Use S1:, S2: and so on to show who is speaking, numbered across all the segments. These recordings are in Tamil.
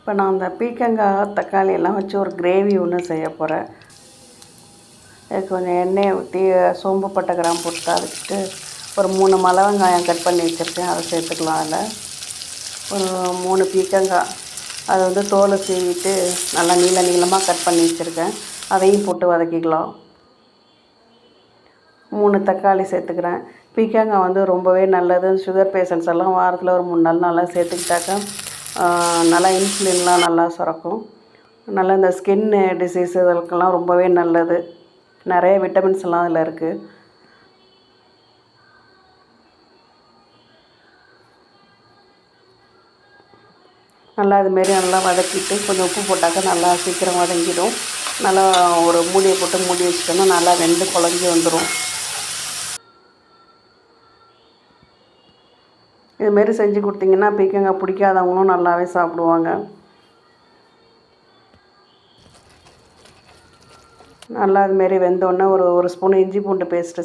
S1: இப்போ நான் அந்த பீர்க்கங்காய் தக்காளி எல்லாம் வச்சு ஒரு கிரேவி ஒன்று செய்ய போகிறேன். அதுக்கு கொஞ்சம் எண்ணெயை ஊற்றி சோம்பு பட்டை கிராம்பு போட்டு தாளிச்சிட்டு ஒரு 3 மலை வெங்காயம் கட் பண்ணி வச்சுருக்கேன், அதை சேர்த்துக்கலாம். அதில் ஒரு 3 பீர்க்கங்காய் அதை வந்து தோலை சீவிட்டு நல்லா நீளமாக கட் பண்ணி வச்சுருக்கேன், அதையும் போட்டு வதக்கிக்கலாம். 3 தக்காளி சேர்த்துக்கிறேன். பீர்க்கங்காய் வந்து ரொம்பவே நல்லது. சுகர் பேஷண்ட்ஸ் எல்லாம் வாரத்தில் ஒரு 3 நாள் நல்லா சேர்த்துக்கிட்டாக்கா நல்லா இன்சுலின்லாம் நல்லா சுரக்கும். நல்லா இந்த ஸ்கின் டிசீஸ் இதற்கெல்லாம் ரொம்பவே நல்லது. நிறைய விட்டமின்ஸ் எல்லாம் அதில் இருக்குது. நல்லா இதுமாரி நல்லா வதக்கிட்டு கொஞ்சம் உப்பு போட்டாக்கா நல்லா சீக்கிரம் வதங்கிடும். நல்லா ஒரு மூடியை போட்டு மூடி வச்சிட்டோம்னா நல்லா வெந்து குழஞ்சி வந்துடும். இதுமாரி செஞ்சு கொடுத்தீங்கன்னா பீர்க்கங்காய் பிடிக்காதவங்களும் நல்லாவே சாப்பிடுவாங்க. நல்லா அதுமாரி வெந்தோடனே ஒரு ஸ்பூன் இஞ்சி பூண்டு பேஸ்ட்டு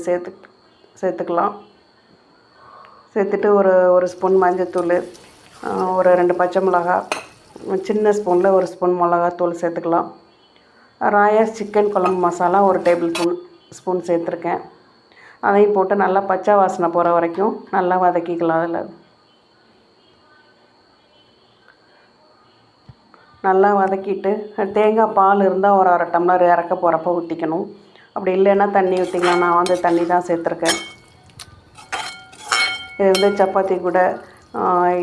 S1: சேர்த்துக்கலாம். சேர்த்துட்டு ஒரு ஸ்பூன் மஞ்சள்தூள், ஒரு 2 பச்சை மிளகா, சின்ன ஸ்பூனில் ஒரு ஸ்பூன் மிளகாத்தூள் சேர்த்துக்கலாம். ராயஸ் சிக்கன் குழம்பு மசாலா ஒரு டேபிள் ஸ்பூன் சேர்த்துருக்கேன். அதையும் போட்டு நல்லா பச்சை வாசனை போகிற வரைக்கும் நல்லா வதக்கிக்கலாம். அதில் நல்லா வதக்கிட்டு தேங்காய் பால் இருந்தால் ஒரு 1/2 டம்ளர் இறக்க போகிறப்ப ஊற்றிக்கணும். அப்படி இல்லைன்னா தண்ணி ஊற்றிக்கலாம். நான் வந்து தண்ணி தான் சேர்த்துருக்கேன். இது வந்து சப்பாத்தி கூட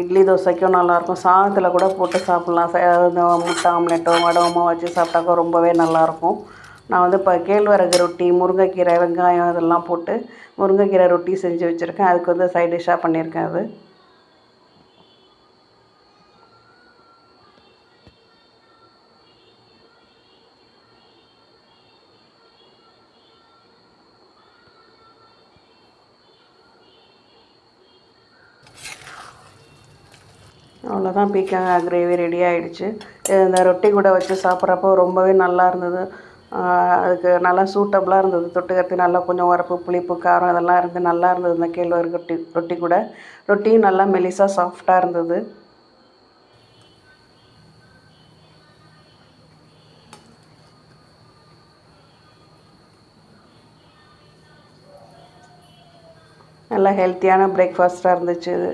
S1: இட்லி தோசைக்கும் நல்லாயிருக்கும். சாதத்தில் கூட போட்டு சாப்பிட்லாம். முட்டை ஆம்லெட்டோ வடவமோ வச்சு சாப்பிட்டாக்கா ரொம்பவே நல்லாயிருக்கும். நான் வந்து இப்போ கேழ்வரகு ரொட்டி, முருங்கைக்கீரை, வெங்காயம் இதெல்லாம் போட்டு முருங்கைக்கீரை ரொட்டி செஞ்சு வச்சுருக்கேன். அதுக்கு வந்து சைட் டிஷ்ஷாக பண்ணியிருக்கேன். அது அவ்வளோதான், பீர்க்கங்காய் கிரேவி ரெடி ஆகிடுச்சு. இந்த ரொட்டி கூட வச்சு சாப்பிட்றப்போ ரொம்பவே நல்லா இருந்தது. அதுக்கு நல்லா சூட்டபுளாக இருந்தது. தொட்டுக்கிறதுக்கு நல்லா கொஞ்சம் உரப்பு, புளிப்பு, காரம் இதெல்லாம் இருந்து நல்லா இருந்தது. இந்த கேழ்வரகு ரொட்டி கூட ரொட்டியும் நல்லா மெலிசாக சாஃப்டாக இருந்தது. நல்லா ஹெல்த்தியான பிரேக்ஃபாஸ்ட்டாக இருந்துச்சு இது.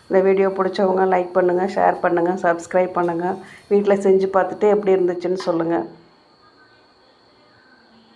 S1: இந்த வீடியோ பிடிச்சவங்க லைக் பண்ணுங்கள், ஷேர் பண்ணுங்கள், சப்ஸ்கிரைப் பண்ணுங்கள். வீட்டில் செஞ்சு பார்த்துட்டு எப்படி இருந்துச்சுன்னு சொல்லுங்கள்.